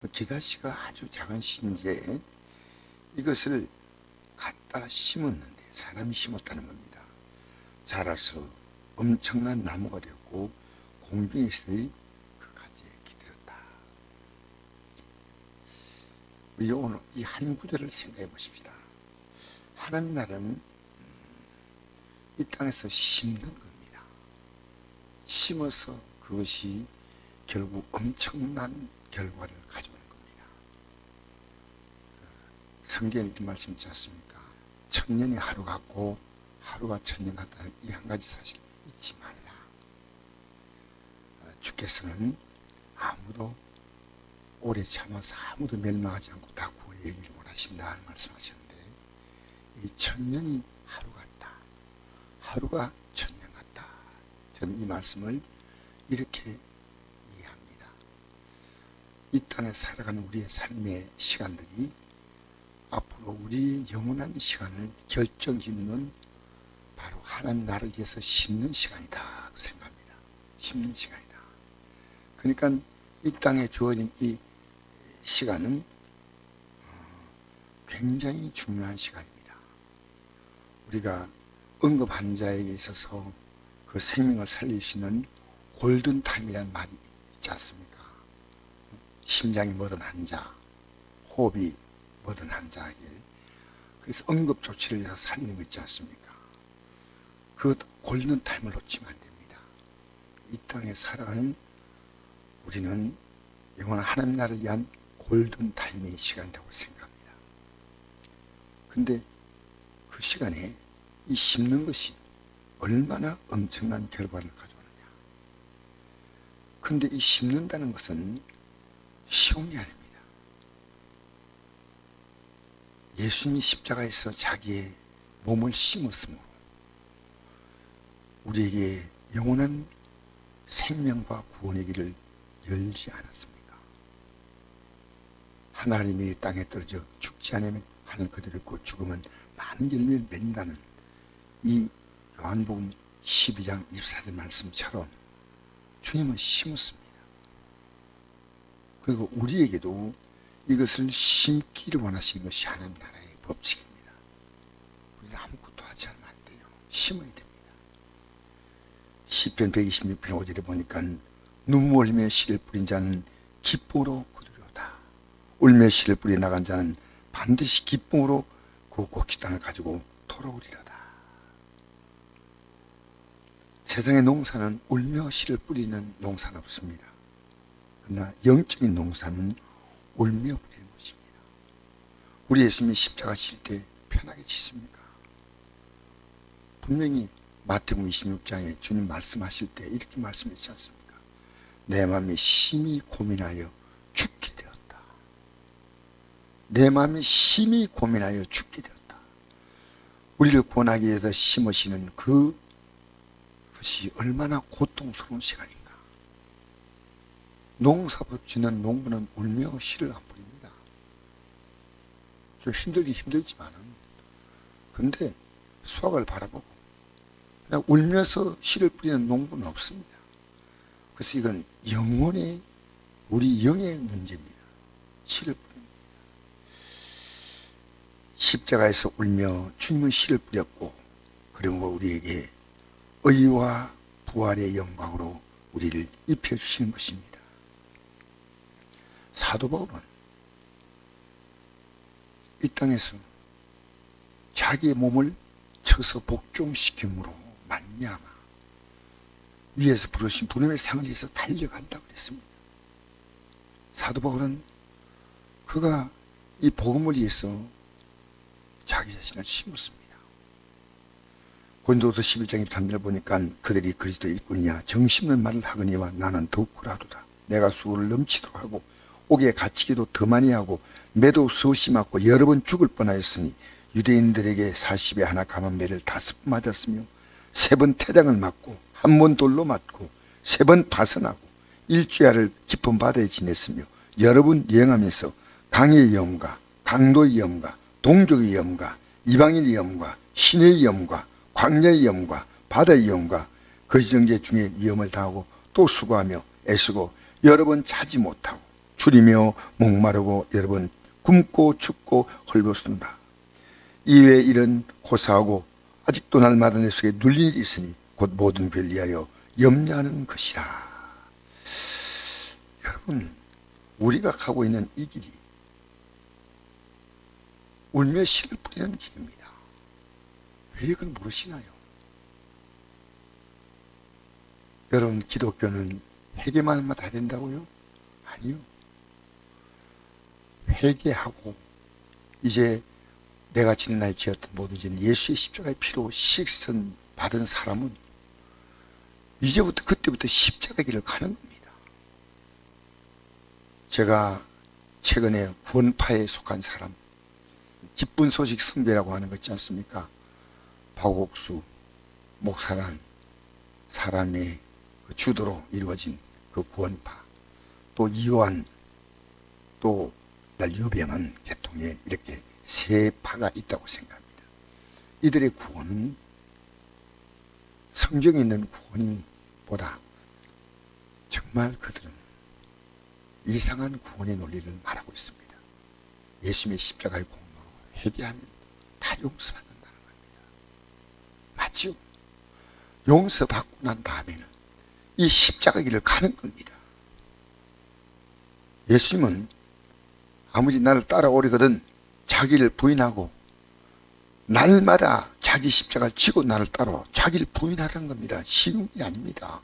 기다씨가 아주 작은 씨인데 이것을 갖다 심었는데 사람이 심었다는 겁니다. 자라서 엄청난 나무가 되었고 공중에서의 그 가지에 기들었다. 우리 오늘 이 한 구절을 생각해 보십시다. 하나님 나라는 이 땅에서 심는 겁니다. 심어서 그것이 결국 엄청난 결과를 가져오는 겁니다. 성경에 이렇게 말씀하지 않습니까? 천년이 하루 같고 하루가 천년 같다는 이 한 가지 사실 잊지 말라. 주께서는 아무도 오래 참아서 아무도 멸망하지 않고 다 구원에 이르기를 원하신다는 말씀하셨는데, 이 천년이 하루 같다, 하루가 천년 같다, 저는 이 말씀을 이렇게 이해합니다. 이 땅에 살아가는 우리의 삶의 시간들이 앞으로 우리의 영원한 시간을 결정짓는 바로 하나님 나라를 위해서 심는 시간이다 생각합니다. 심는 시간이다. 그러니까 이 땅에 주어진 이 시간은 굉장히 중요한 시간입니다. 우리가 응급 환자에게 있어서 그 생명을 살릴 수 있는 골든타임이라는 말이 있지 않습니까? 심장이 멎은 환자, 호흡이 멎은 환자에게, 그래서 응급 조치를 해서 살리는 거 있지 않습니까? 그 골든타임을 놓치면 안 됩니다. 이 땅에 살아가는 우리는 영원한 하나님 나라를 위한 골든타임의 시간이라고 생각합니다. 근데 그 시간에 이 심는 것이 얼마나 엄청난 결과를 가져오느냐. 근데 이 심는다는 것은 쉬운 게 아닙니다. 예수님이 십자가에서 자기의 몸을 심었으므로 우리에게 영원한 생명과 구원의 길을 열지 않았습니까? 하나님이 땅에 떨어져 죽지 않으면 하늘 그대로 있고 죽으면 많은 열매를 맺는다는 이 요한복음 12장 24절 말씀처럼 주님은 심었습니다. 그리고 우리에게도 이것을 심기를 원하시는 것이 하나님 나라의 법칙입니다. 우리는 아무것도 하지 않으면 안 돼요. 심어야 됩니다. 시편 126편 5절에 보니까 눈물 흘리며 씨를 뿌린 자는 기쁨으로 거두리로다. 울며 씨를 뿌려 나간 자는 반드시 기쁨으로 그 곡식 땅을 가지고 돌아오리로다. 세상의 농사는 울며 씨를 뿌리는 농사는 없습니다. 그러나 영적인 농사는 울며 뿌리는 것입니다. 우리 예수님이 십자가 칠 때 편하게 치십니까? 분명히 마태복음 26장에 주님 말씀하실 때 이렇게 말씀했지 않습니까? 내 마음이 심히 고민하여 죽게 되었다. 내 마음이 심히 고민하여 죽게 되었다. 우리를 구원하기 위해서 심으시는 그것이 얼마나 고통스러운 시간인가. 농사부 짓는 농부는 울며 씨를 안 뿌립니다. 좀 힘들긴 힘들지만은, 근데 수확을 바라보고 그냥 울면서 씨를 뿌리는 농부는 없습니다. 그래서 이건 영혼의, 우리 영의 문제입니다. 씨를 뿌립니다. 십자가에서 울며 주님은 씨를 뿌렸고, 그리고 우리에게 의와 부활의 영광으로 우리를 입혀주시는 것입니다. 사도 바울은 이 땅에서 자기의 몸을 쳐서 복종시킴으로 말미암아 위에서 부르신 부름의 상을 위해서 달려간다고 그랬습니다. 사도 바울은 그가 이 복음을 위해서 자기 자신을 심었습니다. 고린도서 11장 23절을 보니까 그들이 그리스도의 일꾼이냐 정심는 말을 하거니와 나는 더욱 구라도다. 내가 수고를 넘치도록 하고 옥에 갇히기도 더 많이 하고 매도 수없이 맞고 여러 번 죽을 뻔하였으니 유대인들에게 40에 하나 감한 매를 5번 맞았으며 3번 태장을 맞고 1번 돌로 맞고 3번 파선하고 일주야를 깊은 바다에 지냈으며 여러 번 여행하면서 강의 위험과 강도의 위험과 동족의 위험과 이방인의 위험과 신의 위험과 광야의 위험과 바다의 위험과 거지정제 중에 위험을 당하고 또 수고하며 애쓰고 여러 번 자지 못하고 줄이며 목마르고 여러 번 굶고 춥고 헐벗는다. 이외의 일은 고사하고 아직도 날마다 내 속에 눌린 일이 있으니 곧 모든 별 위하여 염려하는 것이라. 여러분, 우리가 가고 있는 이 길이 울며 씨를 뿌리는 길입니다. 왜 이걸 모르시나요? 여러분, 기독교는 회개만 하면 다 된다고요? 아니요. 회개하고 이제 내가 지난날 지었던 모든 죄는 예수의 십자가의 피로 식선 받은 사람은 이제부터 그때부터 십자가 길을 가는 겁니다. 제가 최근에 구원파에 속한 사람, 기쁜 소식 성배라고 하는 거 있지 않습니까? 박옥수 목사란 사람의 주도로 이루어진 그 구원파, 또 이완, 또 유병은 계통에 이렇게 세 파가 있다고 생각합니다. 이들의 구원은 성경에 있는 구원보다 정말 그들은 이상한 구원의 논리를 말하고 있습니다. 예수님의 십자가의 공로로 회개하면 다 용서받는다는 겁니다. 맞죠? 용서받고 난 다음에는 이 십자가 길을 가는 겁니다. 예수님은 아무리 나를 따라오려거든 자기를 부인하고 날마다 자기 십자가를 지고 나를 따라 자기를 부인하라는 겁니다. 쉬운 게 아닙니다.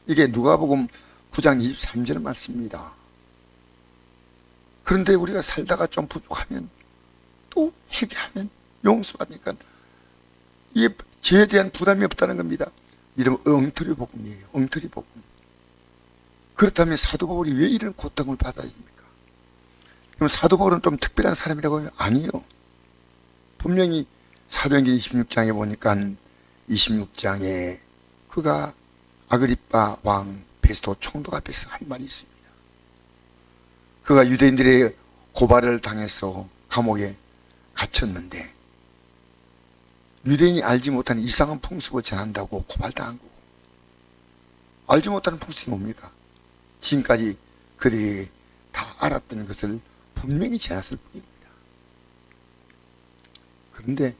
이게 누가복음 9장 23절 말씀입니다. 그런데 우리가 살다가 좀 부족하면 또 회개하면 용서받으니까 이게 죄에 대한 부담이 없다는 겁니다. 이러면 엉터리 복음이에요. 엉터리 복음. 그렇다면 사도 바울이 왜 이런 고통을 받아야 됩니까? 그럼 사도 바울은 좀 특별한 사람이라고 하면 아니요. 분명히 사도행전 26장에 보니까 26장에 그가 아그리빠 왕 베스토 총독 앞에서 한 말이 있습니다. 그가 유대인들의 고발을 당해서 감옥에 갇혔는데 유대인이 알지 못하는 이상한 풍습을 전한다고 고발당한 거고, 알지 못하는 풍습이 뭡니까? 지금까지 그들이 다 알았던 것을 분명히 전했을 뿐입니다. 그런데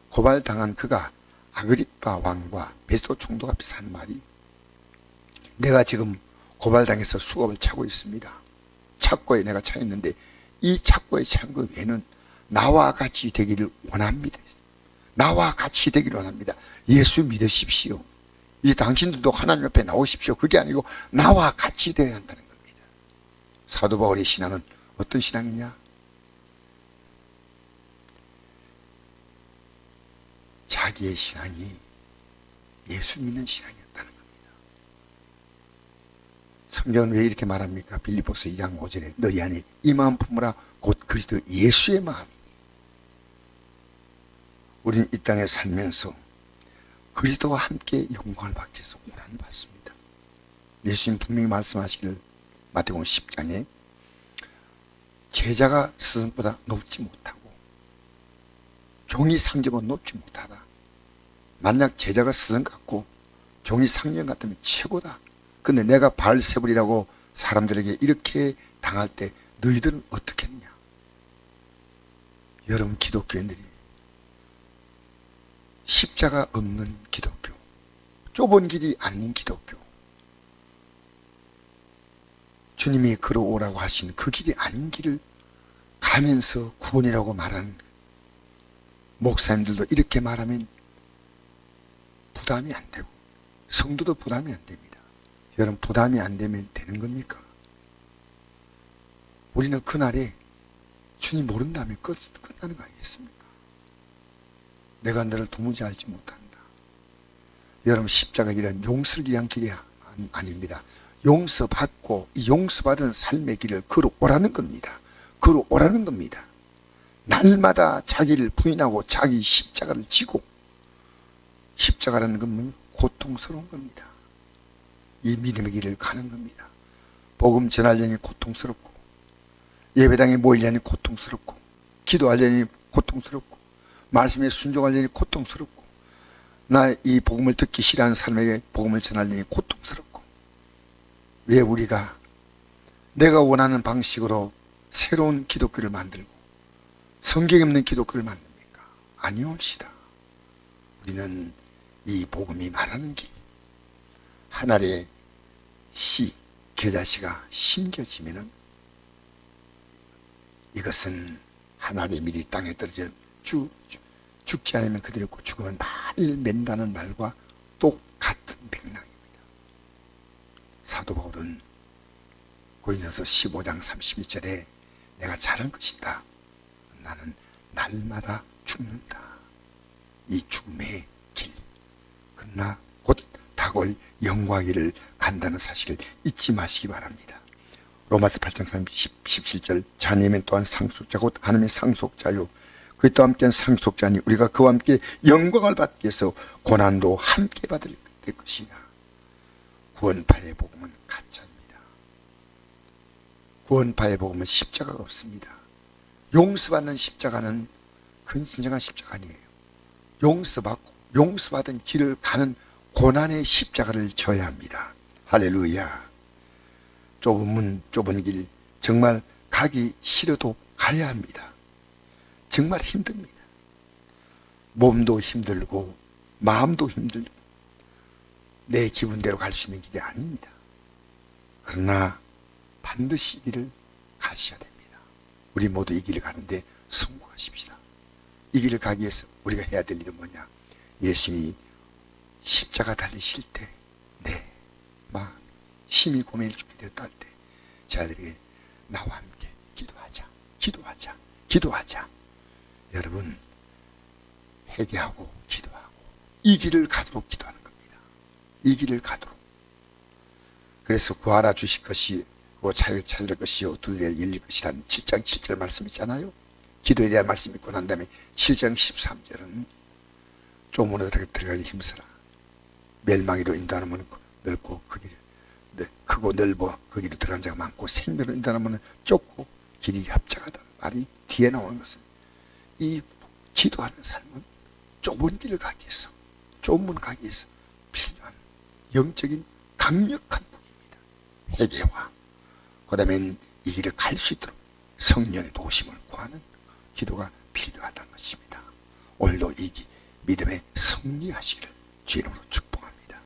고발당한 그가 아그리빠 왕과 베스토 총독 앞에서 한 말이, 내가 지금 고발당해서 수갑을 차고 있습니다. 착고에 내가 차 있는데 이 착고에 찬 것 외에는 나와 같이 되기를 원합니다. 나와 같이 되기를 원합니다. 예수 믿으십시오. 이 당신들도 하나님 앞에 나오십시오. 그게 아니고 나와 같이 되어야 한다는 겁니다. 사도 바울의 신앙은 어떤 신앙이냐? 자기의 신앙이 예수 믿는 신앙이었다는 겁니다. 성경은 왜 이렇게 말합니까? 빌립보서 2장 5절에 너희 안에 이 마음 품으라 곧 그리스도 예수의 마음이니. 우리는 이 땅에 살면서 그리스도와 함께 영광을 받기 위해서 고난을 받습니다. 예수님 분명히 말씀하시기를 마태복음 10장에 제자가 스승보다 높지 못하고 종이 상전보다 높지 못하다. 만약 제자가 스승 같고 종이 상전 같으면 최고다. 근데 내가 바알세불이라고 사람들에게 이렇게 당할 때 너희들은 어떻게 했냐? 여러분, 기독교인들이 십자가 없는 기독교, 좁은 길이 아닌 기독교, 주님이 걸어오라고 하신 그 길이 아닌 길을 가면서 구원이라고 말하는 목사님들도 이렇게 말하면 부담이 안 되고 성도도 부담이 안 됩니다. 여러분, 부담이 안 되면 되는 겁니까? 우리는 그날에 주님 모른다면 끝나는 거 아니겠습니까? 내가 너를 도무지 알지 못한다. 여러분, 십자가 길은 용서를 위한 길이 아닙니다. 용서받고 이 용서받은 삶의 길을 걸어오라는 겁니다. 걸어오라는 겁니다. 날마다 자기를 부인하고 자기 십자가를 지고, 십자가라는 건 고통스러운 겁니다. 이 믿음의 길을 가는 겁니다. 복음 전하려니 고통스럽고, 예배당에 모이려니 고통스럽고, 기도하려니 고통스럽고, 말씀에 순종하려니 고통스럽고, 나 이 복음을 듣기 싫어하는 사람에게 복음을 전하려니 고통스럽고. 왜 우리가 내가 원하는 방식으로 새로운 기독교를 만들고 성경에 없는 기독교를 만듭니까? 아니올시다. 우리는 이 복음이 말하는 길, 하늘의 시, 겨자씨가 심겨지면은 이것은 하늘의 밀이 땅에 떨어져 죽지 않으면 그대로 있고 죽으면 말을 맨다는 말과 똑같은 맥락입니다. 사도 바울은 고린도서 15장 32절에 내가 잘한 것이다. 나는 날마다 죽는다. 이 죽음의 길. 그러나 곧 다가올 영광의 길을 간다는 사실을 잊지 마시기 바랍니다. 로마서 8장 17절 자녀면 또한 상속자 곧 하나님의 상속자요 그리스도와 함께한 상속자니 우리가 그와 함께 영광을 받기 위해서 고난도 함께 받을 것이냐. 구원파의 복음은 가짜입니다. 구원파의 복음은 십자가가 없습니다. 용서받는 십자가는 그건 진정한 십자가 아니에요. 용서받고 용서받은 길을 가는 고난의 십자가를 져야 합니다. 할렐루야. 좁은 문, 좁은 길 정말 가기 싫어도 가야 합니다. 정말 힘듭니다. 몸도 힘들고 마음도 힘들고 내 기분대로 갈 수 있는 길이 아닙니다. 그러나 반드시 이 길을 가셔야 됩니다. 우리 모두 이 길을 가는데 성공하십시다. 이 길을 가기 위해서 우리가 해야 될 일은 뭐냐? 예수님이 십자가 달리실 때 내 마음 심히 고민을 죽게 되었다 할 때 저희들에게 나와 함께 기도하자, 기도하자, 기도하자. 여러분 회개하고 기도하고 이 길을 가도록 기도하는 겁니다. 이 길을 가도록. 그래서 구하라 주실 것이 찾을 것이요 두드려 열릴 것이라는 7장 7절 말씀 있잖아요. 기도에 대한 말씀 있고 난 다음에 7장 13절은 좁은 문으로 들어가기 힘쓰라. 멸망이로 인도하는 문은 넓고 그 길이 크고 넓어 그 길로 들어간 자가 많고 생명으로 인도하는 문은 좁고 길이 협착하다는 말이 뒤에 나오는 것은 이 기도하는 삶은 좁은 길을 가기 위해서 좁은 문 가기 위해서 필요한 영적인 강력한 무기입니다. 회개와 그 다음엔 이 길을 갈 수 있도록 성령의 도우심을 구하는 기도가 필요하다는 것입니다. 오늘도 이 믿음에 승리하시기를 주의 이름으로 축복합니다.